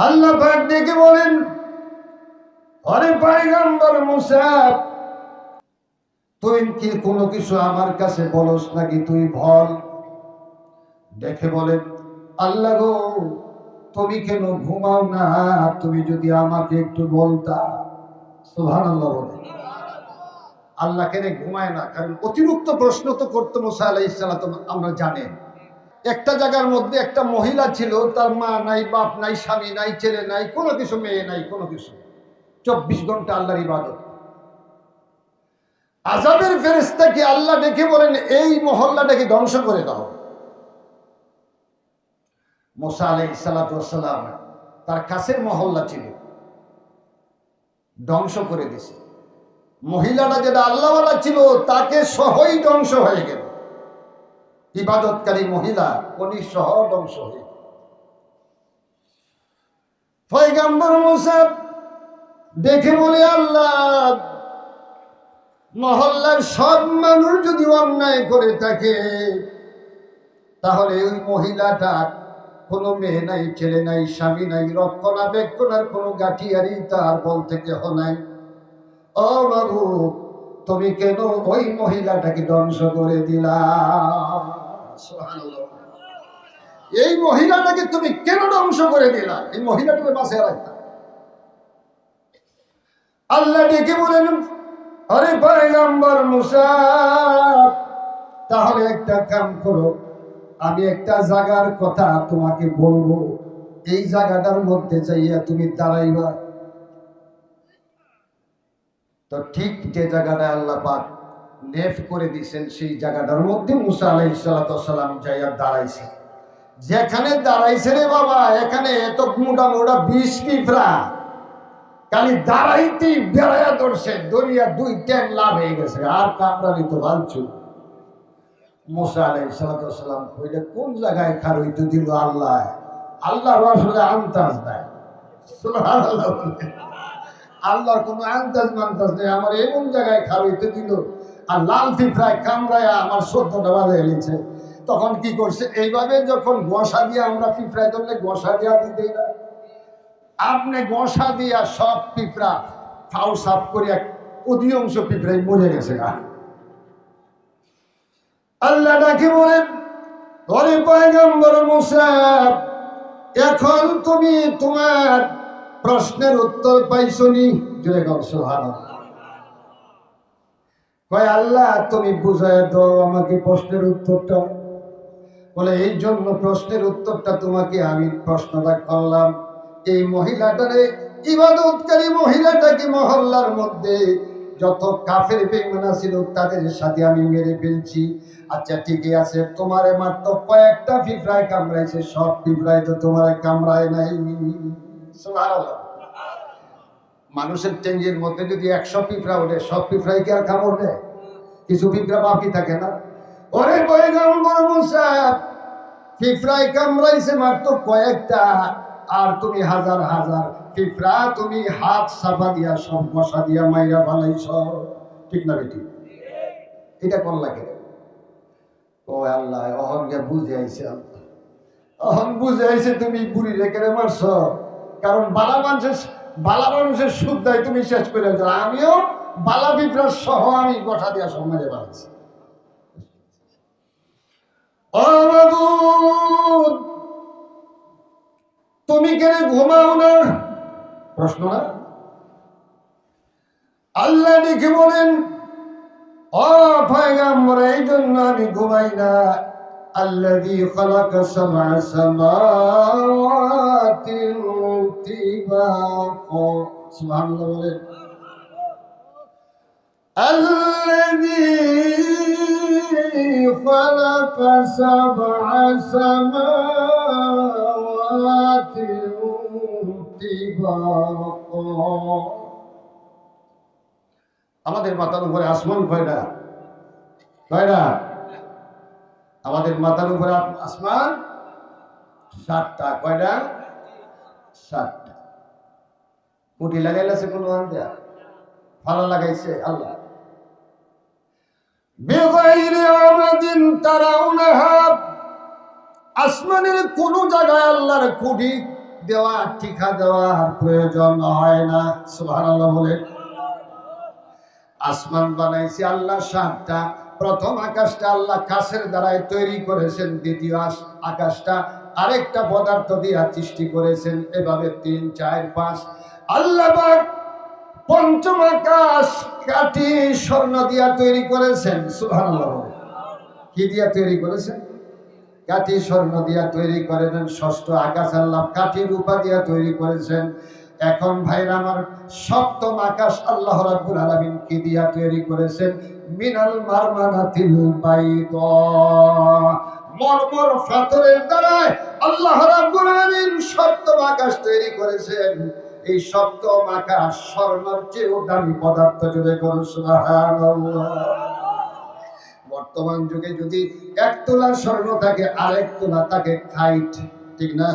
আল্লাহ পাক ডেকে বলেন, আরে পয়গম্বর মুসা, তুই কি কোনো কিছু আমার কাছে বলস নাকি তুই বল। দেখে বলেন, আল্লাহ গো, তুমি কেন ঘুমাও না? তুমি যদি আমাকে একটু বলতা। সুবহানাল্লাহ বলে। আল্লাহ কেন ঘুমায় না? কারণ অতিরিক্ত প্রশ্ন তো করতো মুসা আলাইহিস সালাম। আমরা জানেন একটা জায়গার মধ্যে একটা মহিলা ছিল, তার মা নাই, বাপ নাই, স্বামী নাই, ছেলে নাই, কোনো কিছু, মেয়ে নাই, কোনো কিছু, 24 ঘন্টা আল্লাহর ইবাদত। আযাবের ফেরেশতাকে আল্লাহ ডেকে বলেন, এই মহল্লাটাকে ধ্বংস করে দাও। মুসা আলাইহিস সালাম তার কাছের মহল্লা ছিল, ধ্বংস করে দিছে। মহিলাটা যেটা আল্লাহওয়ালা ছিল তাকে সহই ধ্বংস হয়ে গেল। ইবাদতকারী মহিলা উনি সহ ধ্বংস হয়ে গেল। পয়গম্বর মুসা দেখে বলে, আল্লাহ, মহল্লার সব মানুষ যদি অন্যায় করে থাকে, তাহলে ওই মহিলাটা কোনো মেয়ে নাই, ছেলে নাই, স্বামী নাই, রক্ষণাবেক্ষণার কোনো গাঠিয়ারি তার বলতে কেহ নাই। ও বাবু, তুমি কেন ওই মহিলাটাকে ধ্বংস করে দিলা? সুবহানাল্লাহ। এই মহিলাটাকে তুমি কেন ধ্বংস করে দিলা? এই মহিলাটাকে বাঁচিয়ে রাখতা। আল্লাহ ডেকে বলেন, আরে পয়গম্বর মুসা, তাহলে একটা কাম করো, আমি একটা জায়গার কথা তোমাকে বলবো, এই জায়গাটার মধ্যে যাইয়া তুমি দাঁড়াইবা। তো ঠিক যে জায়গাটা আল্লাহ পাক নেফ করে দিয়েছেন, সেই জায়গাটার মধ্যে মুসা আলাইহিস সালাম যাইয়া দাঁড়াইছে। যেখানে দাঁড়াইছে রে বাবা, এখানে এত মোটা মোটা 20 পিঁপড়া খালি দাঁড়াইতেই বেড়াইয়া ধরছে, দরিয়া 2 ট্যাং লাভ হয়ে গেছে, আর কামড়ানি তো ভালছু। মুসা আলাইহিস সালাম কইলে, কোন জায়গায় খার হইতে দিল আল্লাহ? আল্লাহর আসলে আন্দাজ নাই। সুবহানাল্লাহ। আল্লাহর কোনো আন্দাজ মান্দাজ নেই। আমার এমন জায়গায় খার হইতে দিল, আর লাল পিঁপড়ায় কামড়ায় আমার 14টা বাজে এলিছে। তখন কি করছে, এইভাবে যখন গোসা দিয়ে আমরা পিঁপড়ায় ধরলে গোসা দিয়া দিতেই না, আপনি গোসা দিয়া সব পিঁপড়া ফাউ সাফ করিয়া অধিকাংশ পিঁপড়াই মরে গেছে। আল্লাহ ডাকে বলেন, ওরে পয়গম্বর মুসা, এখন তুমি তোমার প্রশ্নের উত্তর পাইছনি। জোরে কও সুবহানাল্লাহ। কয়, আল্লাহ তুমি বুঝায় দাও আমাকে প্রশ্নের উত্তরটা। বলে, এই জন্য প্রশ্নের উত্তরটা তোমাকে আমি প্রশ্নটা করলাম, এই মহিলাটারে, ইবাদতকারী মহিলাটাকে মহল্লার মধ্যে যত কাফের বেঈমান ছিল তাদের সাথে আমি মেরে ফেলছি। আচ্ছা ঠিকই আছে, তোমারে মাত্র কয়েকটা পিঁপড়ায় কামড়াইছে, সব পিঁপড়ায় তো তোমারে কামড়ায় নাই। সুবহানাল্লাহ। মানুষের টেঙ্গির মধ্যে যদি 100 পিঁপড়া ওঠে, সব পিঁপড়ায় কি আর কামড় দেয়? কিছু পিঁপড়া বাকি থাকে না। ওরে পয়গম্বর মুসা, পিঁপড়ায় কামড়াইছে মাত্র কয়েকটা, আর তুমি হাজার হাজার পিঁপড়া তুমি হাত সাফা দিয়া সব মশা দিয়া মাইরা ফালাইছ। ঠিক না বেটি? এটা কোন লাগে? ও আল্লাহ, অহনকে বুঝে আইছে, অহন বুঝে আইছে তুমি বুড়ি রেখে মারছ। কারণ বালা মানুষের সুদ দেয় তুমি শেষ করে দাও। আমিও বালা পিঁপড়া সহ আমি গোটা দিয়া সব মেরে ফেলাইছি। ও মাবুদ, তুমি কেন ঘুমাও না? প্রশ্ন না? আল্লাহ ডেকে বলেন, ও পয়গম্বর, এই জন্য আমি ঘুমাই না। আল্লাযী খালাকা সাবআ সামাওয়াতি তিবাকা। সুবহানাল্লাহ বলেন। আল্লাযী খালাকা সাবআ সামাওয়াতি তিবাকা। আমাদের মাথার উপরে আসমান কয়টা? কয়টা? আমাদের মাথার উপরে আসমান 7টা। কয়টা? 7টা। কুটি লাগাইছে কোন আন্দা? ভালো লাগাইছে আল্লাহ। বেগাইরি আমাদিন তারাউনাহা, আসমানের কোন জায়গায় আল্লাহর কুটি দেওয়া ঠিকা দেওয়ার প্রয়োজন হয় না। সুবহানাল্লাহ বলে। আসমান বানাইছে আল্লাহ ৭টা। প্রথম আকাশটা আল্লাহ কাছের দ্বারাই তৈরি করেছেন, দ্বিতীয় আকাশটা আরেকটা পদার্থ দিয়া সৃষ্টি করেছেন, এভাবে ৩, ৪, ৫। আল্লাহ পাক পঞ্চম আকাশ কাঠি স্বর্ণ দিয়া তৈরি করেছেন। সুবহানাল্লাহ। কি দিয়া তৈরি করেছেন? কাঠি স্বর্ণ দিয়া তৈরি করেছেন। ষষ্ঠ আকাশ আল্লাহ কাঠি রূপা দিয়া তৈরি করেছেন। এখন ভাইরা আমার, সপ্তম আকাশ আল্লাহ রাব্বুল আলামিন কি দিয়া তৈরি করেছেন? মিনাল মারমানাতিল বাইদা, মরমর পাথরের দ্বারা আল্লাহ রাব্বুল আলামিন সপ্তম আকাশ তৈরি করেছেন। এই সপ্তম আকাশ স্বর্ণের চেয়েও দামি পদার্থ। জুড়ে করুন সুবহানাল্লাহ। বর্তমান যুগে যদি ১ তোলা স্বর্ণ থাকে, আরেক তোলা থাকে খাইট, ঠিক না?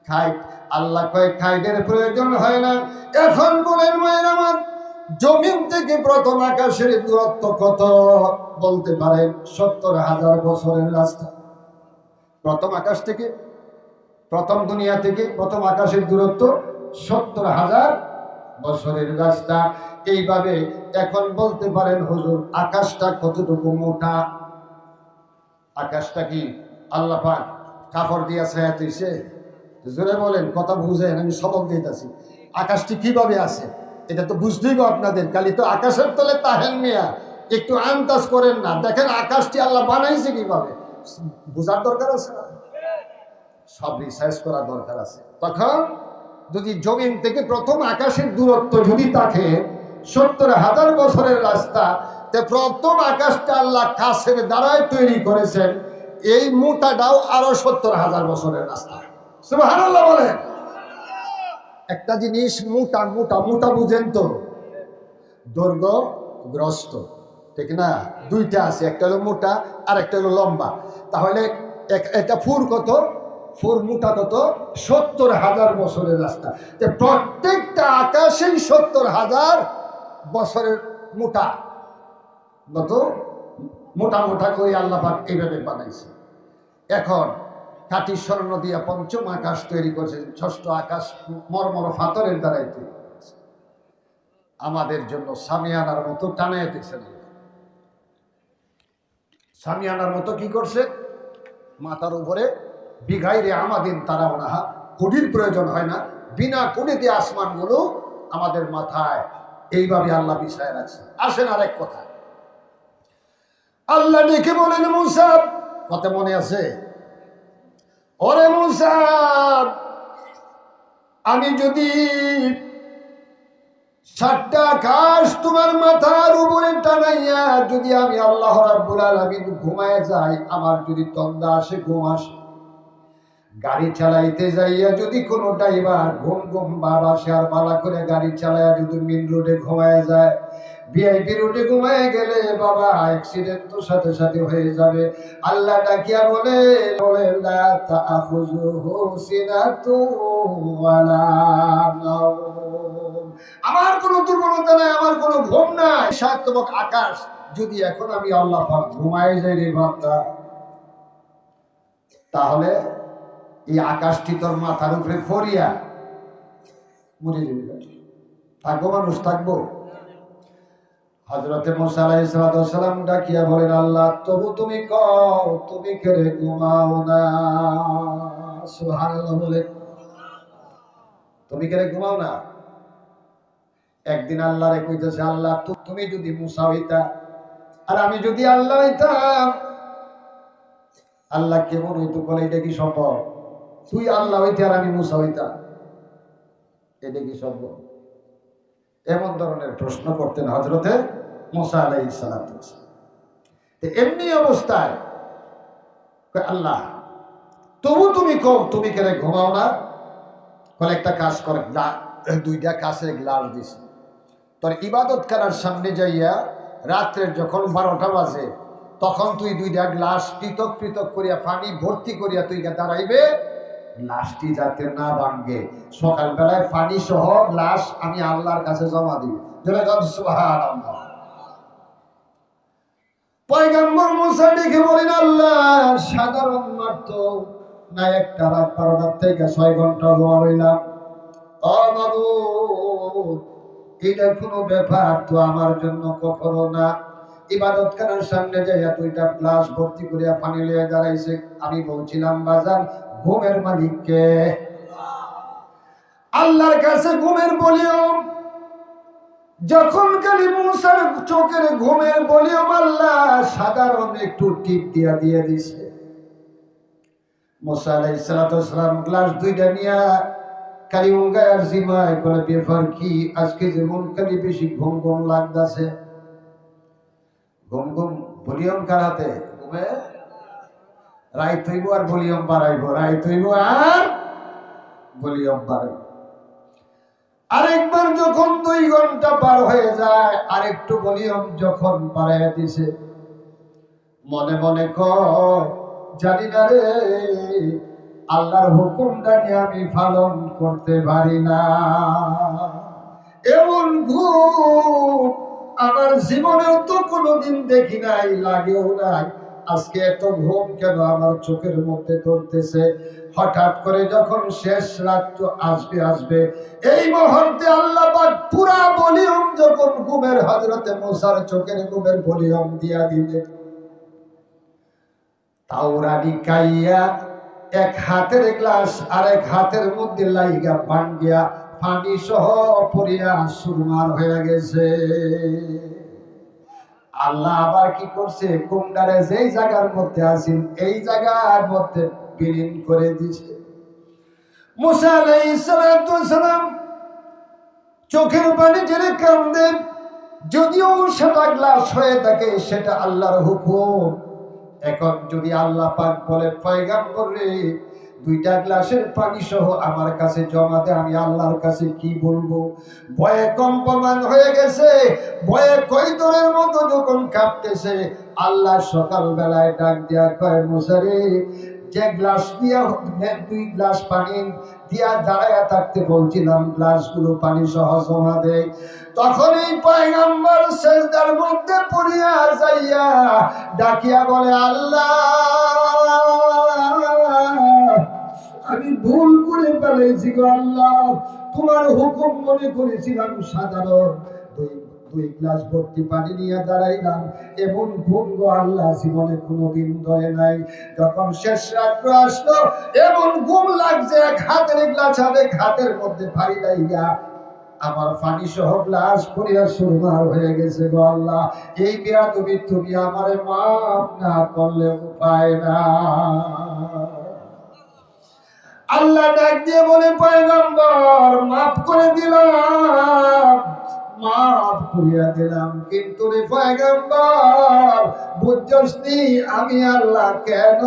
খাইট। আল্লাহ কয় খাইটের প্রয়োজন হয় না। এখন বলেন মায়ের আমার, জমিন থেকে প্রথম আকাশের দূরত্ব কত বলতে পারেন? ৭০,০০০ বছরের রাস্তা। প্রথম আকাশ থেকে, প্রথম দুনিয়া থেকে প্রথম আকাশের দূরত্ব ৭০,০০০ বছরের রাস্তা। এইভাবে এখন বলতে পারেন হুজুর আকাশটা কতটুকু মোটা? আকাশটা কি আল্লাহ পাক কাপড় দিয়া ছায়া দিয়েছে? জোরে বলেন, কথা বুঝেন, আমি সবক দিতেছি। আকাশটি কিভাবে আছে এটা তো বুঝতেই গো আপনাদের। খালি তো আকাশের তলে তাহেন মিয়া, একটু আন্দাজ করেন না। দেখেন আকাশটি আল্লাহ বানাইছে কিভাবে, বুঝার দরকার আছে না? সব রিসার্চ করার দরকার আছে। তখন যদি জমিন থেকে প্রথম আকাশের দূরত্ব যদি থাকে ৭০,০০০ বছরের রাস্তা, তে প্রথম আকাশটা আল্লাহ কাছের দ্বারাই তৈরি করেছেন। এই মোটাটাও আরো ৭০,০০০ বছরের রাস্তা। সুবহানাল্লাহ বলে। একটা জিনিস মোটা মোটা মোটা বুঝেন তো, দৈর্ঘ্যগ্রস্ত, ঠিক না? দুইটা আছে, একটা হলো মোটা আর একটা হলো লম্বা। তাহলে এটা ফুর কত? ফুর মোটা কত? ৭০,০০০ বছরের রাস্তা। প্রত্যেকটা আকাশেই ৭০,০০০ বছরের মোটা, কত মোটা মোটা করে আল্লাহ পাক এইভাবে বানাইছে। এখন কাঠি স্বর্ণ দিয়া পঞ্চম আকাশ তৈরি করেছে, ষষ্ঠ আকাশ মরমর পাথরের দ্বারাই তৈরি করেছে। আমাদের জন্য সামিয়ানার মতো টানায় দিয়েছেন। সামিয়ানার মতো কি করছে? মাথার উপরে বিঘাইরে আমাদের তারা ওনাহা, কোটির প্রয়োজন হয় না, বিনা কোটিতে আসমানগুলো আমাদের মাথায় এইভাবে আল্লাহ বিছায় রাখছে। আসেন আরেক কথা, আল্লাহ ডেকে বলেন মূসা, কথা মনে আছে? ওরে মূসা, আমি যদি ৭টা আকাশ তোমার মাথার উপরে টানাইয়া যদি আমি আল্লাহ রাব্বুল আলামিন ঘুমায় যাই, আমার যদি তন্দা আসে, ঘুম আসে, গাড়ি চালাইতে যাইয়া যদি কোনো ড্রাইভার ঘুম ঘুম বাবা সে আর পালা করে গাড়ি চালাইয়া যদি মেন রোডে ঘুমায় যায়, ভিআইপি রোডে ঘুমায় গেলে বাবা অ্যাক্সিডেন্ট তো সাথে সাথে হয়ে যাবে। আল্লাহ ডাকিয়া বলে লা তাখুযুহু সিনাতুন ওয়ালা নাওম, আমার কোনো দুর্বলতা নাই, আমার কোনো ঘুম নাই। সাতবক আকাশ যদি এখন আমি আল্লাহ পাক ঘুমায় যাই রে বান্দা, তাহলে এই আকাশটি তোর মাথার উপরে ফরিয়া মরে যাবে। থাকবো মানুষ, থাকবো? হযরতে মুসা আলাইহিস সালাম ডাকিয়া বলেন, আল্লাহ তবু তুমি কও, তুমি কেড়ে ঘুমাও না। সুবহানাল্লাহ বলে। তুমি কেড়ে ঘুমাও না? একদিন আল্লাহরে কইতেছে, আল্লাহ তুমি যদি মুসা হইতা আর আমি যদি আল্লাহ হইতাম, আল্লাহ কেমন হইতো? বলে এটা কি সম্ভব? তুই আল্লাহ হইতে আর আমি মুসা হইতাম, এটা কি সম্ভব? এমন ধরনের প্রশ্ন করতেন হযরতে মুসা আলাইহিস সালাম। এমনি অবস্থায় আল্লাহ তবু তুমি কও, তুমি কেন ঘুমাও না? বলে একটা কাজ করে, 2টা কাছের গ্লাস দিছি, তোর ইবাদত করার সামনে যাইয়া রাত্রের যখন 12টা বাজে তখন তুই 2টা গ্লাস পৃথক পৃথক করিয়া পানি ভর্তি করিয়া তুই দাঁড়াইবে, গ্লাসটি যাতে না ভাঙে। সকালবেলায় পানি সহ গ্লাস আমি আল্লাহর কাছে জমা দিই। সুবহানাল্লাহ। পয়গম্বর মুসা ডেকে বলেন, আল্লাহ সাধারণ মাত্র না একটা রাত 12টার থেকে 6 ঘন্টা ঘুমা রইলাম। ও বাবু, এটা কোনো ব্যাপার তো আমার জন্য কখনো না। ইবাদতখানার সামনে যাইয়া 2টা গ্লাস ভর্তি করিয়া পানি লইয়া দাঁড়াইছে। আমি বলছিলাম, বাজান, ঘুমের মালিককে? আল্লাহর কাছে ঘুমের ভলিউম যখন কালী মুসার চোখের ঘুমের ভলিউম আল্লাহ সাধারণ একটু টিপ দিয়ে দিছে। মুসা আলাইহিস সালাম গ্লাস 2টা নিয়া কালী উঙ্গায়ার জিমায় করে, ব্যাপার কি আজকে যেমন কালী বেশি ঘুম ঘুম লাগতাছে? ঘুম ঘুম ভলিউম কারাতে ঘুমে রাইত হইব আর ভলিউম বাড়াইব, রাইত হইব আর ভলিউম বাড়াইব। আরেকবার যখন 2 ঘন্টা পার হয়ে যায়, আরেকটু ভলিউম যখন বাড়াইয়া দিছে, মনে মনে কয়, জানি না রে, আল্লাহর হুকুমটা নিয়ে আমি পালন করতে পারি না। এমন ঘুম আমার জীবনেও তো কোনোদিন দেখি নাই, লাগেও নাই। আজকে এত ঘুম কেন আমার চোখের মধ্যে ধরতেছে? হঠাৎ করে যখন শেষ রাত আসবে, এই মুহূর্তে আল্লাহ পাক পুরা ভলিউম যখন ঘুমের হযরতে মুসার চোখের ঘুমের ভলিউম দিয়া দিলে, তাওরানি কাইয়া এক হাতের গ্লাস আর এক হাতের মধ্যে লাইগা ভাঙ্গিয়া পানি সহ পড়িয়া সুরমার হয়ে গেছে। আল্লাহ আবার কি করছে, কুমডারে যেই জায়গার মধ্যে আছেন এই জায়গার মধ্যে বিলীন করে দিছে। মুসা আলাইহিস সালাম চোখের পানি ছেড়ে কান্দে। যদিও সেটা গ্লাস হয়ে থাকে, সেটা আল্লাহর হুকুম। এখন যদি আল্লাহ পাক বলে, পয়গম্বর রে, 2টা গ্লাসের পানি সহ আমার কাছে জমা দে, আমি আল্লাহর কাছে কি বলবো? ভয়ে কম্পমান হয়ে গেছে, ভয়ে কৈতরের মতো যখন কাঁপতেছে, আল্লাহ সকাল বেলায় ডাক দিয়া কয়, মুসা রে, যে গ্লাস দিয়া 2 গ্লাস পানি দিয়া দাঁড়ায়া থাকতে বলছিলাম, গ্লাসগুলো পানি সহ জমা দে। তখন এই পয়গম্বর সেজদার মধ্যে পড়িয়া যাইয়া ডাকিয়া বলে, আল্লাহ, আমি ভুল করে ফেলেছি গো আল্লাহ, তোমার হুকুম মনে করেছিলাম সাধারণ। 2 গ্লাস ভর্তি পানি নিয়ে দাঁড়াইলাম, এমন ঘুম গো আল্লাহ জীবনে কোনোদিন ধরে নাই। যখন শেষ রাত্র আসলো, এমন ঘুম লাগছে, এক হাতের গ্লাস আর এক হাতের মধ্যে ভারী লাইগা আমার পানি সহ গ্লাস পড়িয়া সুরমার হয়ে গেছে গো আল্লাহ। এই বেয়াদবি তুমি আমারে মাফ না করলে উপায় না। আল্লাহ ডাক দিয়ে বলে, পয়গম্বর, মাফ করে দিলাম, মাফ করিয়া দিলাম, কিন্তু রে পয়গম্বর, বুঝছস নি আমি আল্লাহ কেন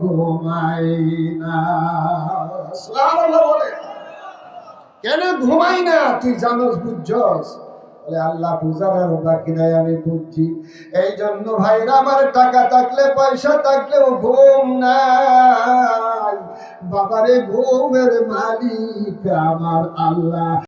ঘুমাই না? সুবহানাল্লাহ বলে, কেন ঘুমাই না তুই জানোস, বুঝছস? বলে, আল্লাহ বুঝার আর বাকি নাই, আমি বুঝছি। এই জন্য ভাইরা আমার, টাকা থাকলে পয়সা থাকলেও ঘুম নাই। বাবারে, ঘুমের মালিক আমার আল্লাহ।